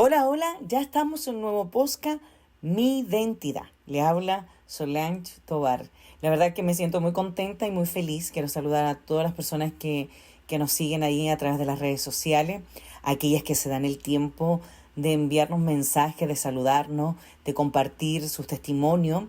Hola, hola, ya estamos en un nuevo podcast, Mi Identidad. Le habla Solange Tovar. La verdad que me siento muy contenta y muy feliz. Quiero saludar a todas las personas que nos siguen ahí a través de las redes sociales, aquellas que se dan el tiempo de enviarnos mensajes, de saludarnos, de compartir sus testimonios.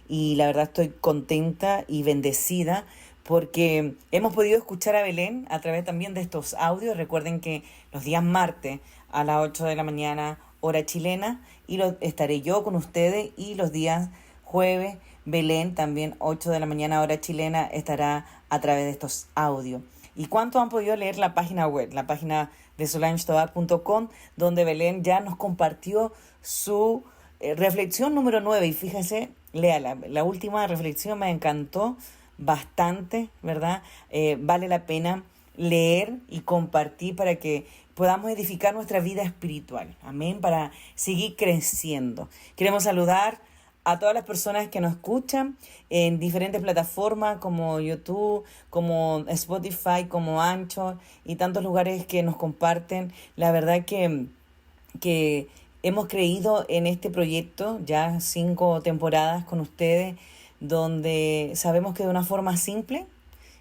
Y la verdad estoy contenta y bendecida porque hemos podido escuchar a Belén a través también de estos audios. Recuerden que los días martes a las 8 de la mañana, hora chilena, y estaré yo con ustedes, y los días jueves, Belén también 8 de la mañana, hora chilena, estará a través de estos audios. ¿Y cuánto han podido leer la página web, la página de solangestobar.com, donde Belén ya nos compartió su reflexión número 9? Y fíjense, léala, la última reflexión me encantó bastante, ¿verdad? Vale la pena leer y compartir para que podamos edificar nuestra vida espiritual. Amén, para seguir creciendo. Queremos saludar a todas las personas que nos escuchan en diferentes plataformas como YouTube, como Spotify, como Anchor y tantos lugares que nos comparten. La verdad que hemos creído en este proyecto, ya 5 temporadas con ustedes, donde sabemos que de una forma simple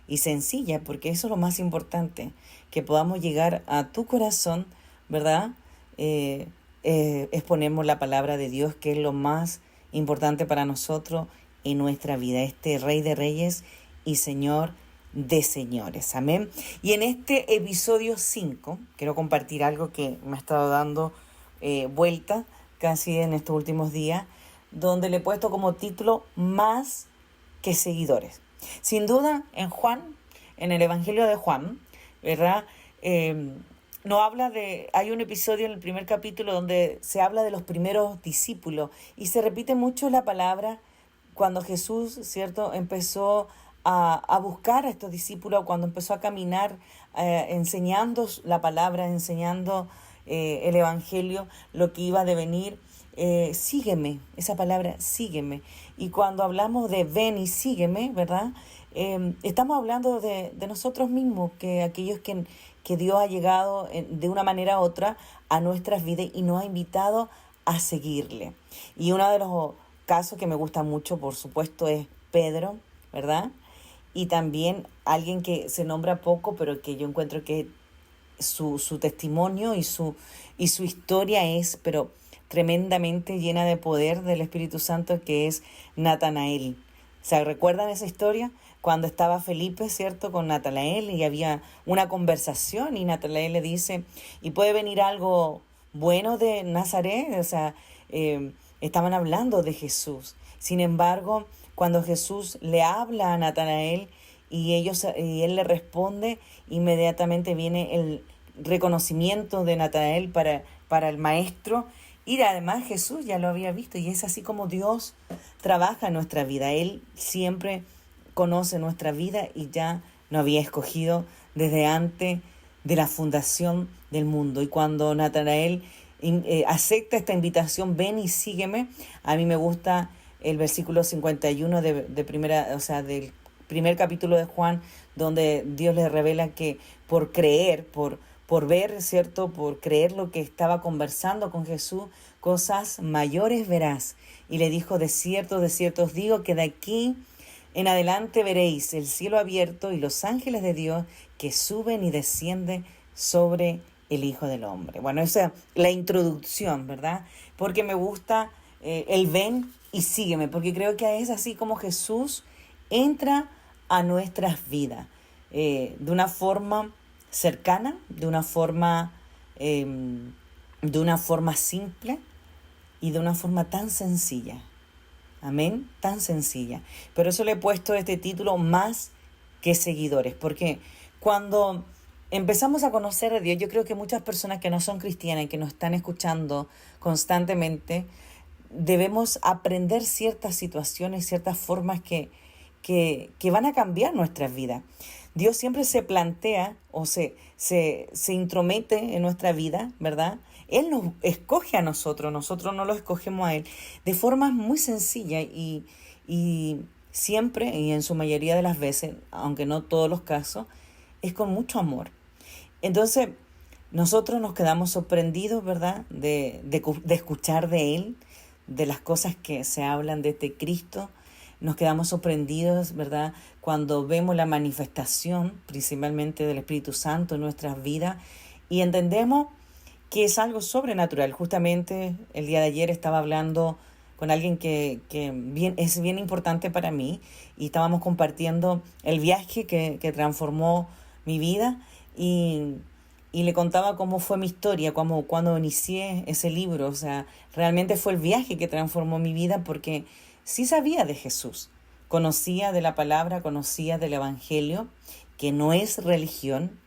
y sencilla, porque eso es lo más importante, que podamos llegar a tu corazón, ¿verdad? Exponemos la palabra de Dios, que es lo más importante para nosotros en nuestra vida, este Rey de Reyes y Señor de señores. Amén. Y en este episodio 5 quiero compartir algo que me ha estado dando vuelta casi en estos últimos días, donde le he puesto como título Más que seguidores. Sin duda, en el Evangelio de Juan, ¿verdad? No habla de, hay un episodio en el primer capítulo donde se habla de los primeros discípulos y se repite mucho la palabra cuando Jesús, ¿cierto?, empezó a buscar a estos discípulos, cuando empezó a caminar enseñando la palabra, enseñando el Evangelio, lo que iba a devenir. Sígueme, esa palabra, sígueme. Y cuando hablamos de ven y sígueme, ¿verdad? Estamos hablando de nosotros mismos, que aquellos que Dios ha llegado de una manera u otra a nuestras vidas y nos ha invitado a seguirle. Y uno de los casos que me gusta mucho, por supuesto, es Pedro, ¿verdad? Y también alguien que se nombra poco, pero que yo encuentro que su testimonio y su historia es, pero tremendamente llena de poder del Espíritu Santo, que es Natanael. ¿Se recuerdan esa historia? Cuando estaba Felipe, ¿cierto?, con Natanael y había una conversación y Natanael le dice, ¿y puede venir algo bueno de Nazaret? O sea, estaban hablando de Jesús. Sin embargo, cuando Jesús le habla a Natanael y él le responde, inmediatamente viene el reconocimiento de Natanael para el maestro. Y además Jesús ya lo había visto, y es así como Dios trabaja en nuestra vida. Él siempre conoce nuestra vida y ya nos había escogido desde antes de la fundación del mundo. Y cuando Natanael acepta esta invitación, ven y sígueme, a mí me gusta el versículo 51 de primera, o sea, del primer capítulo de Juan, donde Dios le revela que por creer, por ver, ¿cierto?, por creer lo que estaba conversando con Jesús, cosas mayores verás. Y le dijo, de cierto os digo que de aquí en adelante veréis el cielo abierto y los ángeles de Dios que suben y descienden sobre el Hijo del Hombre. Bueno, esa es la introducción, ¿verdad? Porque me gusta el ven y sígueme, porque creo que es así como Jesús entra a nuestras vidas, de una forma cercana, eh, de una forma simple y de una forma tan sencilla. Amén, tan sencilla. Por eso le he puesto este título, Más que seguidores, porque cuando empezamos a conocer a Dios, yo creo que muchas personas que no son cristianas y que nos están escuchando constantemente, debemos aprender ciertas situaciones, ciertas formas que van a cambiar nuestras vidas. Dios siempre se plantea o se intromete en nuestra vida, ¿verdad? Él nos escoge a nosotros no lo escogemos a Él, de formas muy sencillas y siempre, y en su mayoría de las veces, aunque no todos los casos, es con mucho amor. Entonces, nosotros nos quedamos sorprendidos, ¿verdad?, de escuchar de Él, de las cosas que se hablan de este Cristo. Nos quedamos sorprendidos, ¿verdad?, cuando vemos la manifestación principalmente del Espíritu Santo en nuestras vidas y entendemos que es algo sobrenatural. Justamente el día de ayer estaba hablando con alguien que es bien importante para mí y estábamos compartiendo el viaje que transformó mi vida y le contaba cómo fue mi historia, cuando inicié ese libro. O sea, realmente fue el viaje que transformó mi vida porque sí sabía de Jesús, conocía de la palabra, conocía del Evangelio, que no es religión,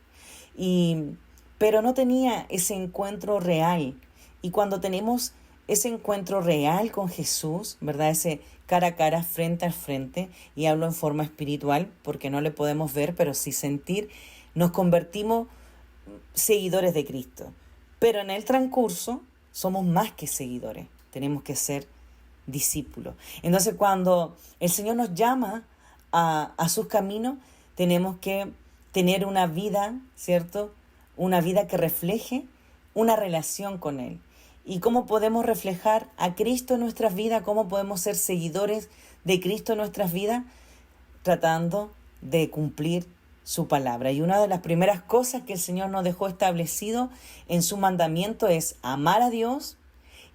pero no tenía ese encuentro real. Y cuando tenemos ese encuentro real con Jesús, ¿verdad?, ese cara a cara, frente a frente, y hablo en forma espiritual porque no le podemos ver, pero sí sentir, nos convertimos seguidores de Cristo. Pero en el transcurso somos más que seguidores, tenemos que ser discípulos. Entonces, cuando el Señor nos llama a sus caminos, tenemos que tener una vida, ¿cierto?, una vida que refleje una relación con Él. ¿Y cómo podemos reflejar a Cristo en nuestras vidas? ¿Cómo podemos ser seguidores de Cristo en nuestras vidas? Tratando de cumplir su palabra. Y una de las primeras cosas que el Señor nos dejó establecido en su mandamiento es amar a Dios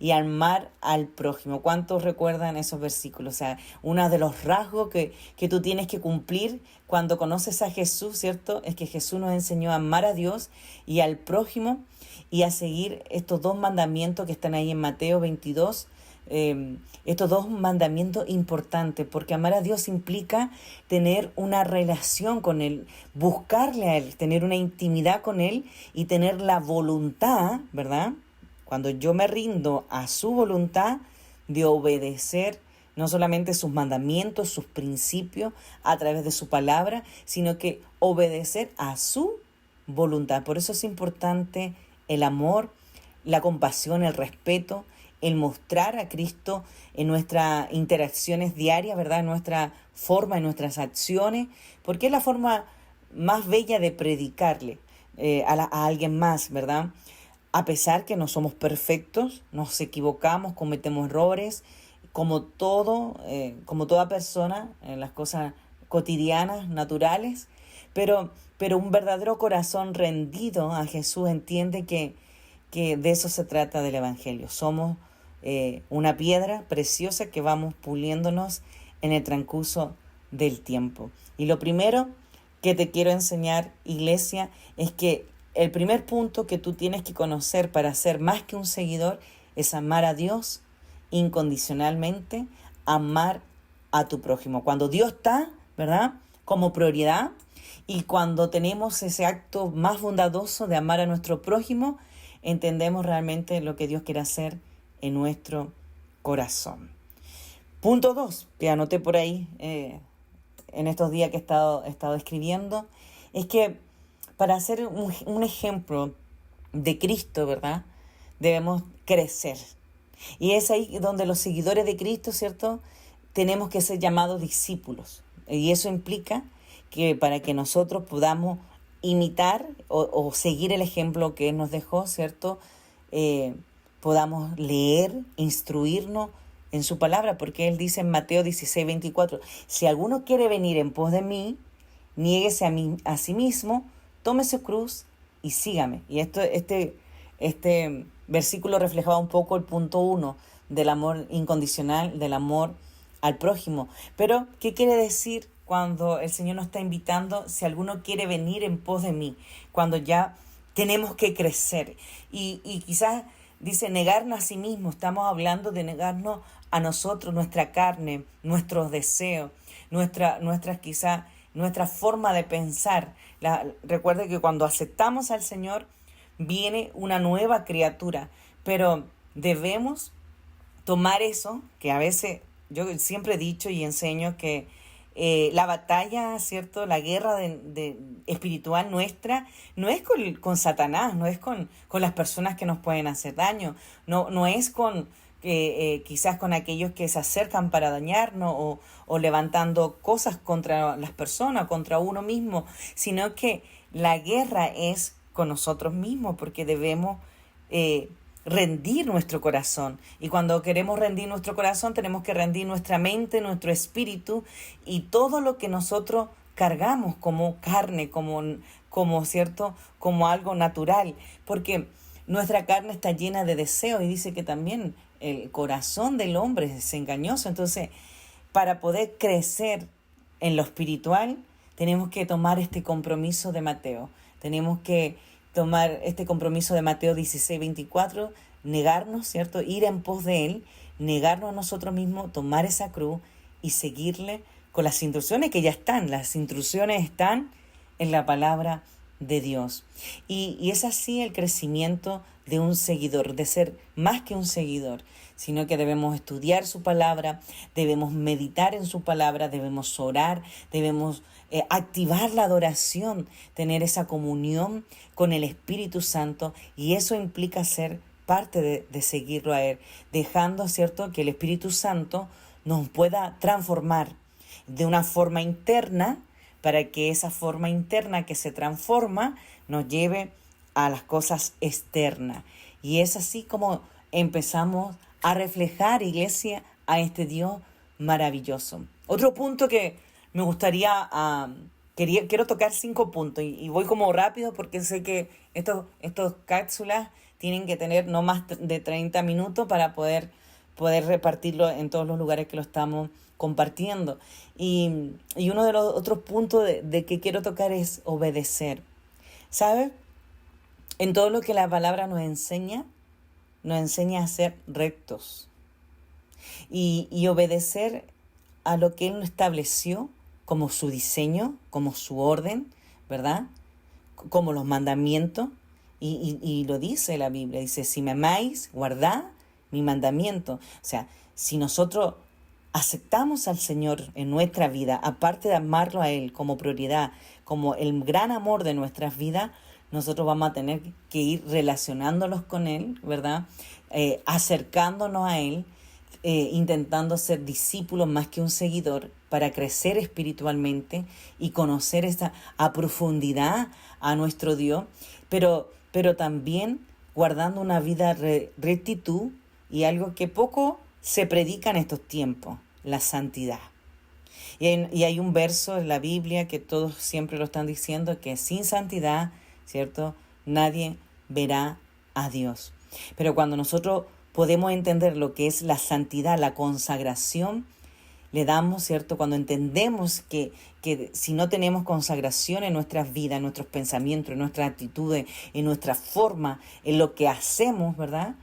y amar al prójimo. ¿Cuántos recuerdan esos versículos? O sea, uno de los rasgos que tú tienes que cumplir cuando conoces a Jesús, ¿cierto?, es que Jesús nos enseñó a amar a Dios y al prójimo y a seguir estos dos mandamientos que están ahí en Mateo 22. Estos dos mandamientos importantes, porque amar a Dios implica tener una relación con Él, buscarle a Él, tener una intimidad con Él y tener la voluntad, ¿verdad?, cuando yo me rindo a su voluntad de obedecer no solamente sus mandamientos, sus principios a través de su palabra, sino que obedecer a su voluntad. Por eso es importante el amor, la compasión, el respeto, el mostrar a Cristo en nuestras interacciones diarias, ¿verdad?, en nuestra forma, en nuestras acciones, porque es la forma más bella de predicarle a alguien más, ¿verdad? A pesar que no somos perfectos, nos equivocamos, cometemos errores, como toda persona, en las cosas cotidianas, naturales, pero un verdadero corazón rendido a Jesús entiende que de eso se trata del Evangelio. Somos una piedra preciosa que vamos puliéndonos en el transcurso del tiempo. Y lo primero que te quiero enseñar, iglesia, es que el primer punto que tú tienes que conocer para ser más que un seguidor es amar a Dios incondicionalmente, amar a tu prójimo. Cuando Dios está, ¿verdad?, como prioridad, y cuando tenemos ese acto más bondadoso de amar a nuestro prójimo, entendemos realmente lo que Dios quiere hacer en nuestro corazón. Punto 2, que anoté por ahí en estos días que he estado escribiendo, es que para ser un ejemplo de Cristo, ¿verdad?, debemos crecer. Y es ahí donde los seguidores de Cristo, ¿cierto?, tenemos que ser llamados discípulos. Y eso implica que para que nosotros podamos imitar o seguir el ejemplo que Él nos dejó, ¿cierto?, podamos leer, instruirnos en su palabra, porque Él dice en Mateo 16:24, si alguno quiere venir en pos de mí, niéguese a sí mismo, tome su cruz y sígame. Y este versículo reflejaba un poco el punto 1 del amor incondicional, del amor al prójimo. Pero, ¿qué quiere decir cuando el Señor nos está invitando? Si alguno quiere venir en pos de mí, cuando ya tenemos que crecer. Y quizás dice negarnos a sí mismo. Estamos hablando de negarnos a nosotros, nuestra carne, nuestros deseos, nuestra forma de pensar. Recuerde que cuando aceptamos al Señor, viene una nueva criatura, pero debemos tomar eso, que a veces yo siempre he dicho y enseño que la batalla, ¿cierto?, la guerra espiritual nuestra no es con Satanás, no es con las personas que nos pueden hacer daño, no es con quizás con aquellos que se acercan para dañarnos o levantando cosas contra las personas, contra uno mismo, sino que la guerra es con nosotros mismos, porque debemos rendir nuestro corazón. Y cuando queremos rendir nuestro corazón, tenemos que rendir nuestra mente, nuestro espíritu y todo lo que nosotros cargamos como carne, como cierto, como algo natural, porque nuestra carne está llena de deseos y dice que también el corazón del hombre es engañoso. Entonces, para poder crecer en lo espiritual, tenemos que tomar este compromiso de Mateo. Tenemos que tomar este compromiso de Mateo 16:24, negarnos, ¿cierto? Ir en pos de Él, negarnos a nosotros mismos, tomar esa cruz y seguirle con las instrucciones que ya están. Las instrucciones están en la palabra de Dios. Y es así el crecimiento de un seguidor, de ser más que un seguidor, sino que debemos estudiar su palabra, debemos meditar en su palabra, debemos orar, debemos activar la adoración, tener esa comunión con el Espíritu Santo, y eso implica ser parte de seguirlo a Él, dejando, ¿cierto?, que el Espíritu Santo nos pueda transformar de una forma interna, para que esa forma interna que se transforma nos lleve a las cosas externas. Y es así como empezamos a reflejar, iglesia, a este Dios maravilloso. Otro punto que me gustaría, quiero tocar 5 puntos y voy como rápido porque sé que estos cápsulas tienen que tener no más de 30 minutos para poder repartirlo en todos los lugares que lo estamos compartiendo. Y uno de los otros puntos de que quiero tocar es obedecer. ¿Sabes? En todo lo que la palabra nos enseña a ser rectos y obedecer a lo que Él nos estableció como su diseño, como su orden, ¿verdad? Como los mandamientos. Y lo dice la Biblia, dice, si me amáis, guardad mi mandamiento. O sea, si nosotros aceptamos al Señor en nuestra vida, aparte de amarlo a Él como prioridad, como el gran amor de nuestras vidas, nosotros vamos a tener que ir relacionándonos con Él, ¿verdad? Acercándonos a Él, intentando ser discípulos más que un seguidor para crecer espiritualmente y conocer a profundidad a nuestro Dios, pero también guardando una vida de rectitud y algo que poco se predica en estos tiempos, la santidad. Y hay un verso en la Biblia que todos siempre lo están diciendo, que sin santidad, ¿cierto?, nadie verá a Dios. Pero cuando nosotros podemos entender lo que es la santidad, la consagración, le damos, ¿cierto? Cuando entendemos que si no tenemos consagración en nuestras vidas, en nuestros pensamientos, en nuestras actitudes, en nuestra forma, en lo que hacemos, ¿verdad?,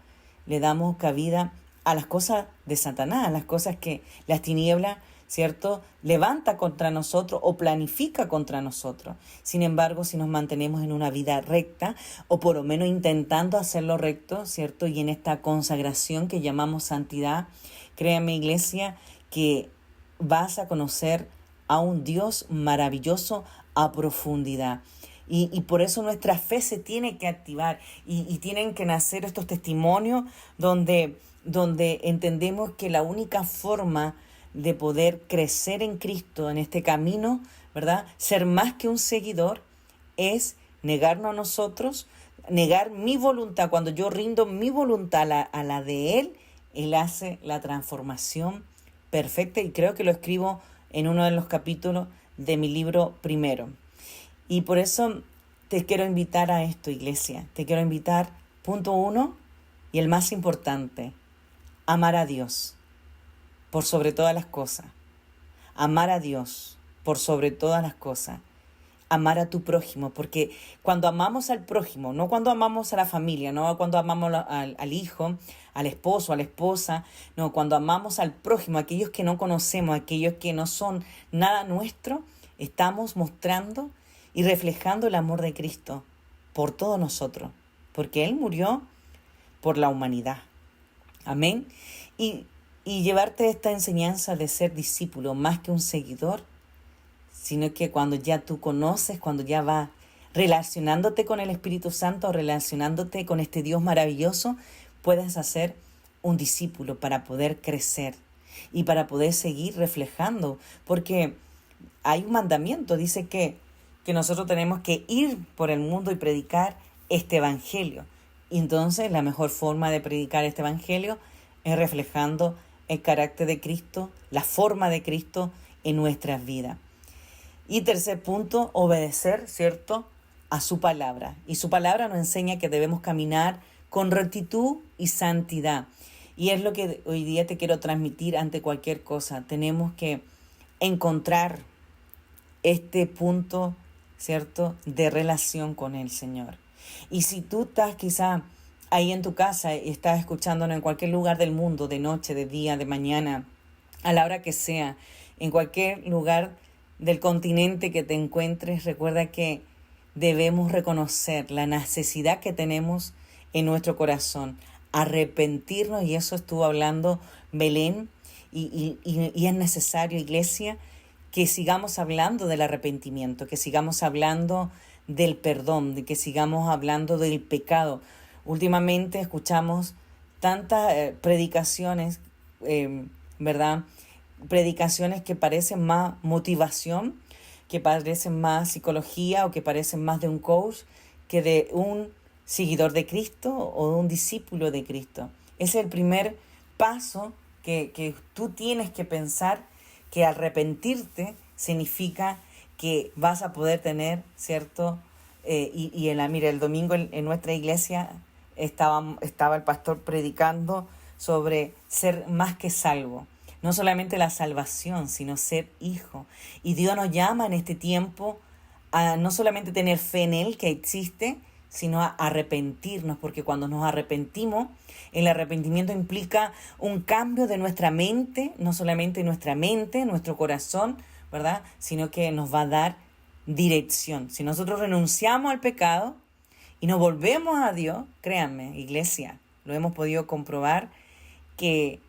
le damos cabida a las cosas de Satanás, a las cosas que las tinieblas, ¿cierto?, levanta contra nosotros o planifica contra nosotros. Sin embargo, si nos mantenemos en una vida recta, o por lo menos intentando hacerlo recto, ¿cierto?, y en esta consagración que llamamos santidad, créame, iglesia, que vas a conocer a un Dios maravilloso a profundidad. Y por eso nuestra fe se tiene que activar y tienen que nacer estos testimonios donde entendemos que la única forma de poder crecer en Cristo en este camino, ¿verdad?, ser más que un seguidor, es negarnos a nosotros, negar mi voluntad. Cuando yo rindo mi voluntad a la de Él hace la transformación perfecta, y creo que lo escribo en uno de los capítulos de mi libro primero. Y por eso te quiero invitar a esto, iglesia. Te quiero invitar, punto 1, y el más importante, amar a Dios por sobre todas las cosas. Amar a Dios por sobre todas las cosas. Amar a tu prójimo, porque cuando amamos al prójimo, no cuando amamos a la familia, no cuando amamos al hijo, al esposo, a la esposa, no, cuando amamos al prójimo, aquellos que no conocemos, aquellos que no son nada nuestro, estamos mostrando y reflejando el amor de Cristo por todos nosotros, porque Él murió por la humanidad. Amén. Y llevarte esta enseñanza de ser discípulo más que un seguidor, sino que cuando ya tú conoces, cuando ya vas relacionándote con el Espíritu Santo, relacionándote con este Dios maravilloso, puedes hacer un discípulo para poder crecer y para poder seguir reflejando, porque hay un mandamiento, dice que que nosotros tenemos que ir por el mundo y predicar este evangelio. Y entonces la mejor forma de predicar este evangelio es reflejando el carácter de Cristo, la forma de Cristo en nuestras vidas. Y tercer punto, obedecer, ¿cierto?, a su palabra. Y su palabra nos enseña que debemos caminar con rectitud y santidad. Y es lo que hoy día te quiero transmitir ante cualquier cosa. Tenemos que encontrar este punto, ¿cierto?, de relación con el Señor. Y si tú estás quizá ahí en tu casa y estás escuchándonos en cualquier lugar del mundo, de noche, de día, de mañana, a la hora que sea, en cualquier lugar del continente que te encuentres, recuerda que debemos reconocer la necesidad que tenemos en nuestro corazón, arrepentirnos, y eso estuvo hablando Belén, y es necesario, iglesia, que sigamos hablando del arrepentimiento, que sigamos hablando del perdón, de que sigamos hablando del pecado. Últimamente escuchamos tantas predicaciones, ¿verdad? Predicaciones que parecen más motivación, que parecen más psicología o que parecen más de un coach que de un seguidor de Cristo o de un discípulo de Cristo. Ese es el primer paso que tú tienes que pensar, que arrepentirte significa que vas a poder tener, ¿cierto? Mira, el domingo en nuestra iglesia estaba el pastor predicando sobre ser más que salvo. No solamente la salvación, sino ser hijo. Y Dios nos llama en este tiempo a no solamente tener fe en Él, que existe, sino a arrepentirnos, porque cuando nos arrepentimos, el arrepentimiento implica un cambio de nuestra mente, no solamente nuestra mente, nuestro corazón, ¿verdad?, sino que nos va a dar dirección. Si nosotros renunciamos al pecado y nos volvemos a Dios, créanme, iglesia, lo hemos podido comprobar, que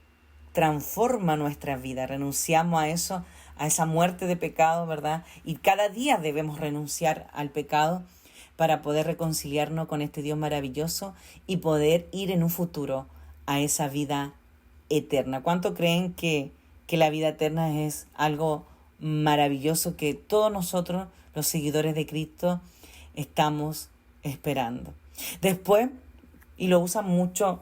transforma nuestra vida. Renunciamos a eso, a esa muerte de pecado, ¿verdad? Y cada día debemos renunciar al pecado para poder reconciliarnos con este Dios maravilloso y poder ir en un futuro a esa vida eterna. ¿Cuánto creen que la vida eterna es algo maravilloso que todos nosotros, los seguidores de Cristo, estamos esperando? Después, y lo usan mucho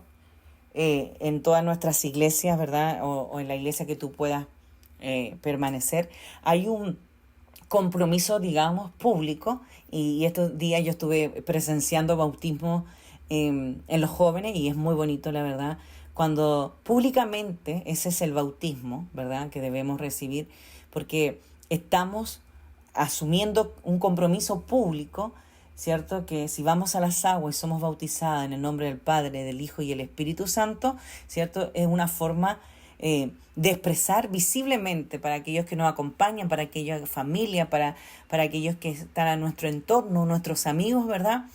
en todas nuestras iglesias, ¿verdad? O en la iglesia que tú puedas permanecer, hay un compromiso, digamos, público, y estos días yo estuve presenciando bautismo en los jóvenes, y es muy bonito, la verdad, cuando públicamente ese es el bautismo, ¿verdad?, que debemos recibir, porque estamos asumiendo un compromiso público, ¿cierto?, que si vamos a las aguas y somos bautizadas en el nombre del Padre, del Hijo y el Espíritu Santo, ¿cierto?, es una forma de expresar visiblemente para aquellos que nos acompañan, para aquella familia, para aquellos que están a nuestro entorno, nuestros amigos, ¿verdad?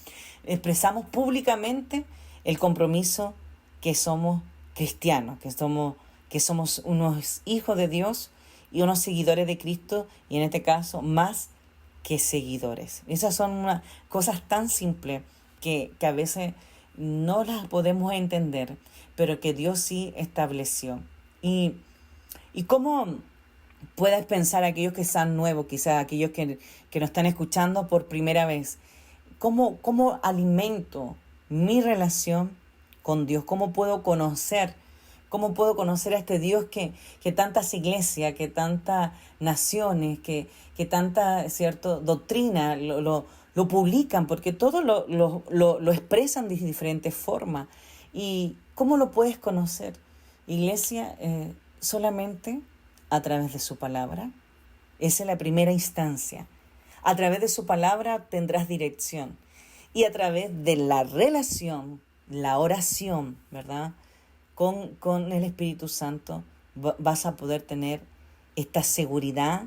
Expresamos públicamente el compromiso que somos cristianos, que somos unos hijos de Dios y unos seguidores de Cristo, y en este caso más que seguidores. Esas son unas cosas tan simples que a veces no las podemos entender, pero que Dios sí estableció. Y cómo puedes pensar, aquellos que están nuevos, quizás aquellos que nos están escuchando por primera vez, ¿cómo alimento mi relación con Dios? ¿Cómo puedo conocer a este Dios que tantas iglesias, que tantas naciones, que tanta, ¿cierto?, doctrina lo publican? Porque todo lo expresan de diferentes formas. ¿Y cómo lo puedes conocer, iglesia? Solamente a través de su palabra. Esa es la primera instancia. A través de su palabra tendrás dirección. Y a través de la relación, la oración, ¿verdad?, con el Espíritu Santo, vas a poder tener esta seguridad,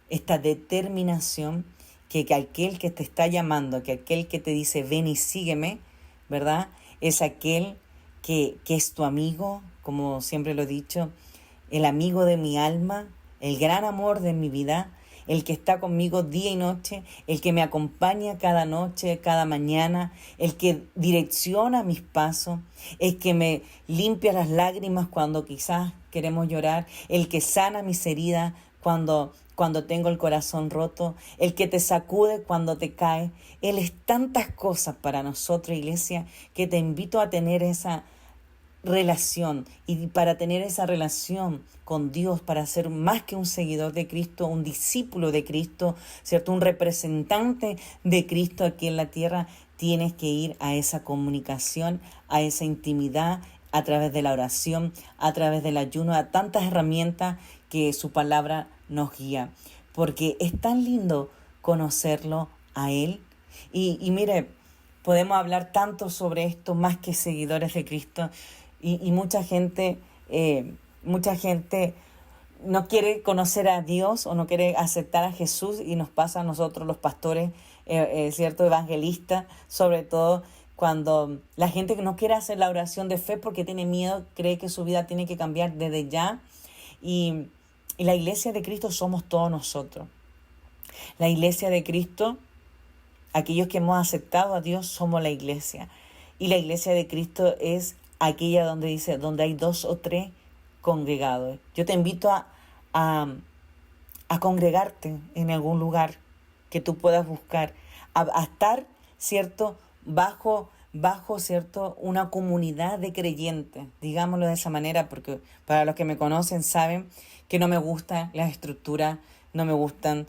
esta determinación, que aquel que te está llamando, que aquel que te dice ven y sígueme, ¿verdad?, es aquel que es tu amigo, como siempre lo he dicho, el amigo de mi alma, el gran amor de mi vida, el que está conmigo día y noche, el que me acompaña cada noche, cada mañana, el que direcciona mis pasos, el que me limpia las lágrimas cuando quizás queremos llorar, el que sana mis heridas cuando cuando tengo el corazón roto, el que te sacude cuando te cae. Él es tantas cosas para nosotros, iglesia, que te invito a tener esa relación, y para tener esa relación con Dios, para ser más que un seguidor de Cristo, un discípulo de Cristo, ¿cierto? Un representante de Cristo aquí en la tierra, tienes que ir a esa comunicación, a esa intimidad, a través de la oración, a través del ayuno, a tantas herramientas que su palabra nos guía, porque es tan lindo conocerlo a Él. Y mire, podemos hablar tanto sobre esto más que seguidores de Cristo, y mucha gente no quiere conocer a Dios o no quiere aceptar a Jesús, y nos pasa a nosotros los pastores, cierto, evangelistas, sobre todo cuando la gente no quiere hacer la oración de fe porque tiene miedo, cree que su vida tiene que cambiar desde ya. Y la iglesia de Cristo somos todos nosotros. La iglesia de Cristo, aquellos que hemos aceptado a Dios, somos la iglesia. Y la iglesia de Cristo es aquella donde dice, donde hay 2 o 3 congregados. Yo te invito a congregarte en algún lugar que tú puedas buscar, a estar, ¿cierto?, bajo, ¿cierto?, una comunidad de creyentes, digámoslo de esa manera, porque para los que me conocen saben que no me gustan las estructuras, no me gustan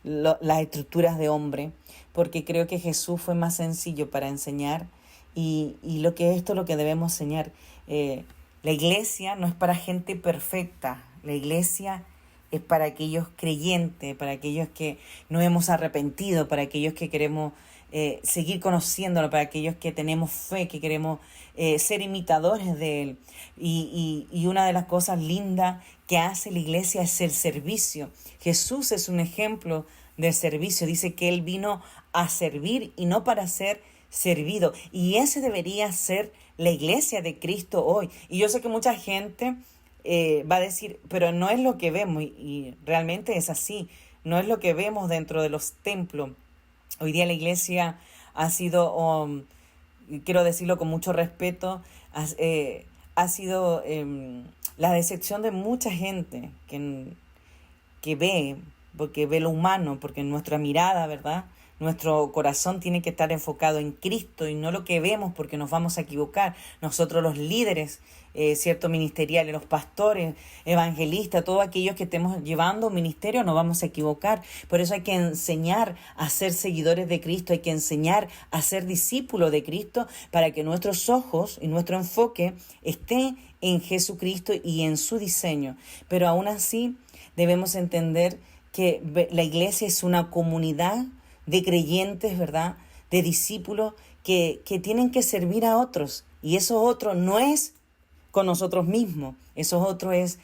las estructuras de hombre, porque creo que Jesús fue más sencillo para enseñar, y esto es lo que debemos enseñar. La iglesia no es para gente perfecta, la iglesia es para aquellos creyentes, para aquellos que nos hemos arrepentido, para aquellos que queremos seguir conociéndolo, para aquellos que tenemos fe, que queremos ser imitadores de Él. Y una de las cosas lindas que hace la iglesia es el servicio. Jesús es un ejemplo de servicio. Dice que Él vino a servir y no para ser servido. Y ese debería ser la iglesia de Cristo hoy. Y yo sé que mucha gente va a decir, pero no es lo que vemos, y realmente es así, no es lo que vemos dentro de los templos. Hoy día la iglesia ha sido, quiero decirlo con mucho respeto, ha sido la decepción de mucha gente que ve, porque ve lo humano, porque nuestra mirada, ¿verdad?, nuestro corazón tiene que estar enfocado en Cristo y no lo que vemos, porque nos vamos a equivocar. Nosotros los líderes, cierto, ministeriales, los pastores, evangelistas, todos aquellos que estemos llevando ministerio, nos vamos a equivocar. Por eso hay que enseñar a ser seguidores de Cristo, hay que enseñar a ser discípulos de Cristo, para que nuestros ojos y nuestro enfoque esté en Jesucristo y en su diseño. Pero aún así debemos entender que la iglesia es una comunidad de creyentes, ¿verdad?, de discípulos que tienen que servir a otros. Y esos otros no es con nosotros mismos, esos otros es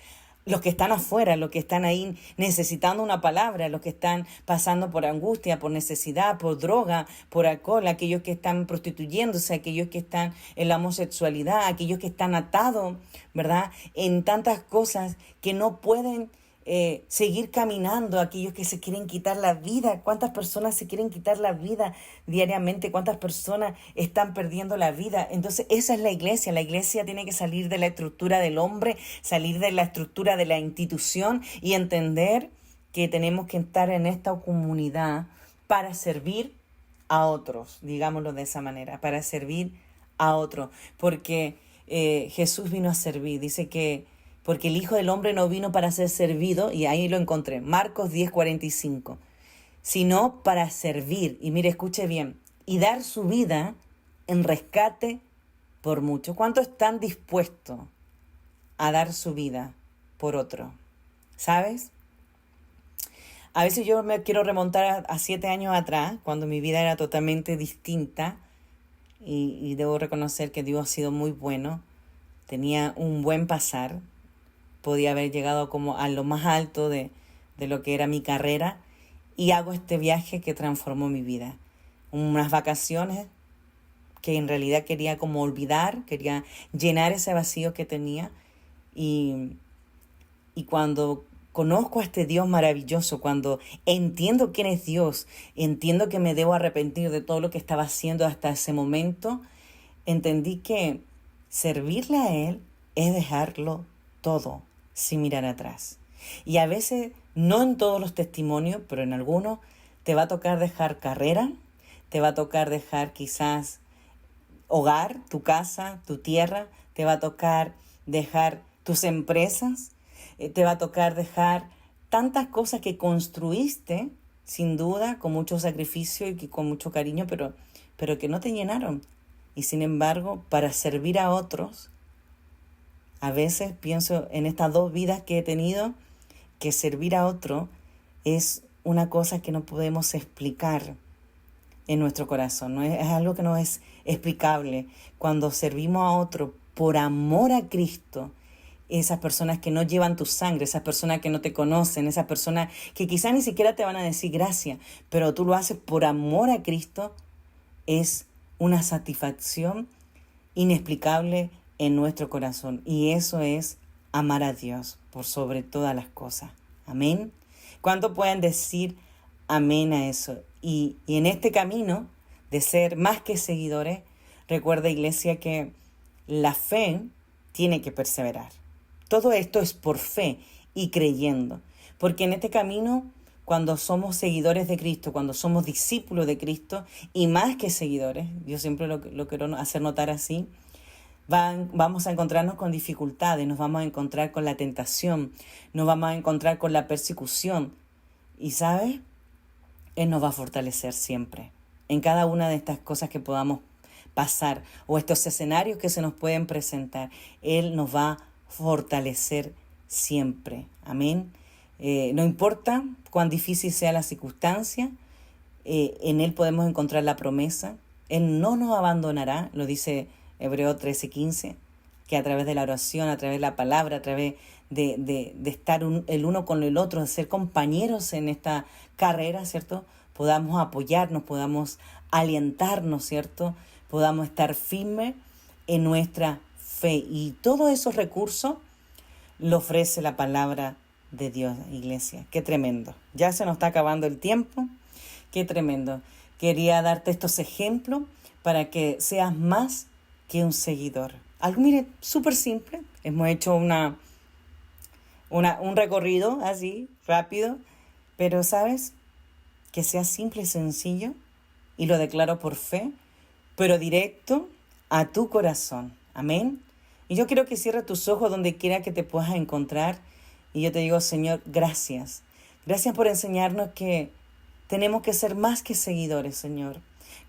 los que están afuera, los que están ahí necesitando una palabra, los que están pasando por angustia, por necesidad, por droga, por alcohol, aquellos que están prostituyéndose, aquellos que están en la homosexualidad, aquellos que están atados, ¿verdad?, en tantas cosas que no pueden seguir caminando, aquellos que se quieren quitar la vida. ¿Cuántas personas se quieren quitar la vida diariamente? ¿Cuántas personas están perdiendo la vida? Entonces esa es la iglesia. La iglesia tiene que salir de la estructura del hombre, salir de la estructura de la institución y entender que tenemos que estar en esta comunidad para servir a otros, digámoslo de esa manera, para servir a otros, porque Jesús vino a servir. Dice que porque el Hijo del Hombre no vino para ser servido, y ahí lo encontré, Marcos 10:45, sino para servir, y mire, escuche bien, y dar su vida en rescate por muchos. ¿Cuántos están dispuestos a dar su vida por otro? ¿Sabes? A veces yo me quiero remontar a 7 años atrás, cuando mi vida era totalmente distinta, y debo reconocer que Dios ha sido muy bueno, tenía un buen pasar, podía haber llegado como a lo más alto de lo que era mi carrera, y hago este viaje que transformó mi vida. Unas vacaciones que en realidad quería como olvidar, quería llenar ese vacío que tenía, y cuando conozco a este Dios maravilloso, cuando entiendo quién es Dios, entiendo que me debo arrepentir de todo lo que estaba haciendo hasta ese momento, entendí que servirle a Él es dejarlo todo sin mirar atrás. Y a veces No en todos los testimonios, pero en algunos te va a tocar dejar carrera, te va a tocar dejar quizás hogar, tu casa, tu tierra, te va a tocar dejar tus empresas, te va a tocar dejar tantas cosas que construiste, sin duda, con mucho sacrificio y con mucho cariño, pero que no te llenaron. Y sin embargo, para servir a otros, a veces pienso en estas dos vidas que he tenido, que servir a otro es una cosa que no podemos explicar en nuestro corazón, ¿no? Es algo que no es explicable. Cuando servimos a otro por amor a Cristo, esas personas que no llevan tu sangre, esas personas que no te conocen, esas personas que quizás ni siquiera te van a decir gracias, pero tú lo haces por amor a Cristo, es una satisfacción inexplicable en nuestro corazón. Y eso es amar a Dios por sobre todas las cosas. Amén. ¿Cuánto pueden decir amén a eso? Y en este camino de ser más que seguidores, recuerda, iglesia, que la fe tiene que perseverar. Todo esto es por fe y creyendo. Porque en este camino, cuando somos seguidores de Cristo, cuando somos discípulos de Cristo y más que seguidores, yo siempre lo quiero hacer notar así, vamos a encontrarnos con dificultades, nos vamos a encontrar con la tentación, nos vamos a encontrar con la persecución. Y ¿sabes? Él nos va a fortalecer siempre en cada una de estas cosas que podamos pasar o estos escenarios que se nos pueden presentar. Él nos va a fortalecer siempre. Amén. No importa cuán difícil sea la circunstancia, en Él podemos encontrar la promesa. Él no nos abandonará, lo dice Hebreos 13:15, que a través de la oración, a través de la palabra, a través de estar el uno con el otro, de ser compañeros en esta carrera, ¿cierto? Podamos apoyarnos, podamos alientarnos, ¿cierto? Podamos estar firmes en nuestra fe. Y todos esos recursos lo ofrece la palabra de Dios, iglesia. Qué tremendo. Ya se nos está acabando el tiempo. Qué tremendo. Quería darte estos ejemplos para que seas más que un seguidor. Algo, mire, súper simple. Hemos hecho un recorrido así, rápido, pero ¿sabes? Que sea simple y sencillo, y lo declaro por fe, pero directo a tu corazón. Amén. Y yo quiero que cierres tus ojos donde quiera que te puedas encontrar, y yo te digo, Señor, gracias. Gracias por enseñarnos que tenemos que ser más que seguidores, Señor.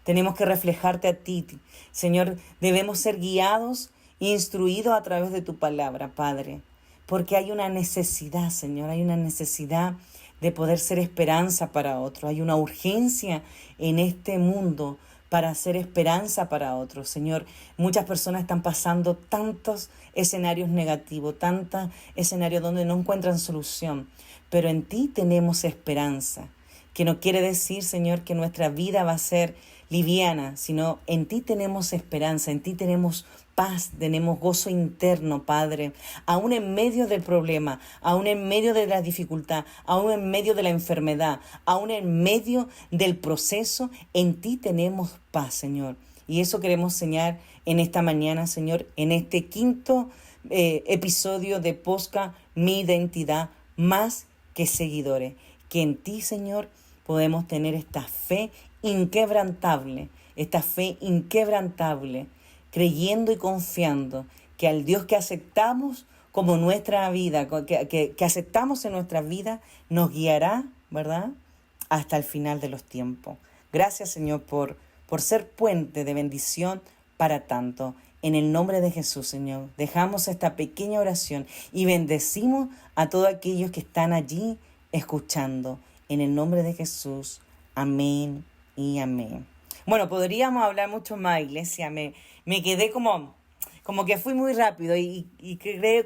Tenemos que reflejarte a ti, Señor. Debemos ser guiados e instruidos a través de tu palabra, Padre. Porque hay una necesidad, Señor, hay una necesidad de poder ser esperanza para otros. Hay una urgencia en este mundo para ser esperanza para otros. Señor, muchas personas están pasando tantos escenarios negativos, tantos escenarios donde no encuentran solución, pero en ti tenemos esperanza, que no quiere decir, Señor, que nuestra vida va a ser liviana, sino en ti tenemos esperanza, en ti tenemos paz, tenemos gozo interno, Padre, aún en medio del problema, aún en medio de la dificultad, aún en medio de la enfermedad, aún en medio del proceso, en ti tenemos paz, Señor. Y eso queremos enseñar en esta mañana, Señor, en este quinto episodio de Posca, Mi Identidad, más que seguidores, que en ti, Señor, podemos tener esta fe inquebrantable, creyendo y confiando que al Dios que aceptamos como nuestra vida, que aceptamos en nuestra vida, nos guiará, ¿verdad?, hasta el final de los tiempos. Gracias, Señor, por ser puente de bendición para tanto. En el nombre de Jesús, Señor, dejamos esta pequeña oración y bendecimos a todos aquellos que están allí escuchando. En el nombre de Jesús. Amén y amén. Bueno, podríamos hablar mucho más, iglesia. Me quedé como que fui muy rápido y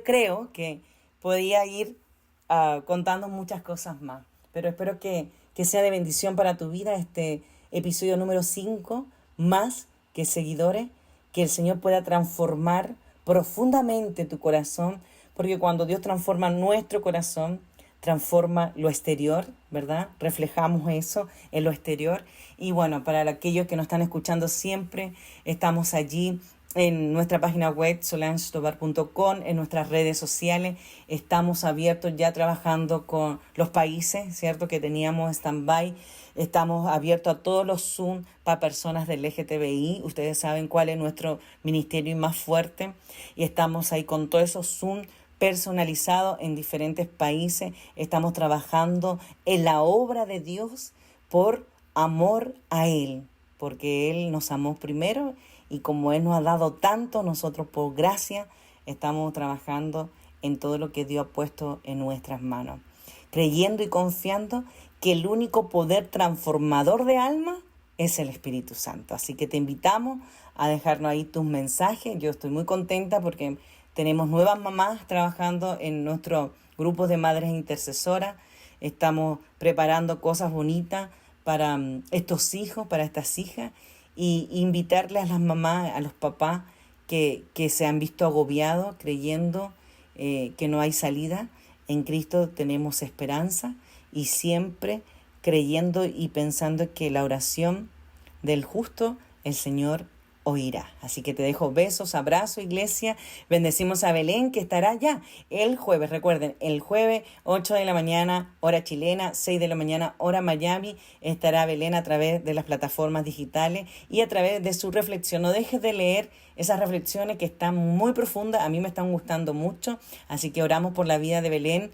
creo que podía ir contando muchas cosas más. Pero espero que sea de bendición para tu vida este episodio número 5, más que seguidores, que el Señor pueda transformar profundamente tu corazón, porque cuando Dios transforma nuestro corazón, transforma lo exterior, ¿verdad? Reflejamos eso en lo exterior. Y bueno, para aquellos que nos están escuchando siempre, estamos allí en nuestra página web solangestobar.com, en nuestras redes sociales. Estamos abiertos ya trabajando con los países, ¿cierto?, que teníamos stand-by. Estamos abiertos a todos los Zoom para personas del LGTBI. Ustedes saben cuál es nuestro ministerio más fuerte. Y estamos ahí con todos esos Zoom personalizados en diferentes países. Estamos trabajando en la obra de Dios por amor a Él, porque Él nos amó primero y como Él nos ha dado tanto, nosotros por gracia estamos trabajando en todo lo que Dios ha puesto en nuestras manos, creyendo y confiando que el único poder transformador de alma es el Espíritu Santo. Así que te invitamos a dejarnos ahí tus mensajes. Yo estoy muy contenta porque tenemos nuevas mamás trabajando en nuestro grupo de madres intercesoras. Estamos preparando cosas bonitas para estos hijos, para estas hijas, y invitarles a las mamás, a los papás que se han visto agobiados creyendo que no hay salida. En Cristo tenemos esperanza y siempre creyendo y pensando que la oración del justo el Señor oirá. Así que te dejo besos, abrazos, iglesia. Bendecimos a Belén, que estará ya el jueves. Recuerden, el jueves 8 de la mañana, hora chilena, 6 de la mañana, hora Miami. Estará Belén a través de las plataformas digitales y a través de su reflexión. No dejes de leer esas reflexiones que están muy profundas. A mí me están gustando mucho. Así que oramos por la vida de Belén,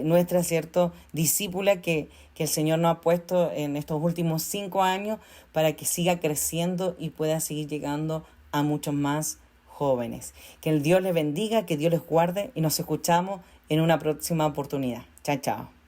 nuestra, ¿cierto?, discípula que el Señor nos ha puesto en estos últimos 5 años para que siga creciendo y pueda seguir llegando a muchos más jóvenes. Que el Dios les bendiga, que Dios les guarde y nos escuchamos en una próxima oportunidad. Chao, chao.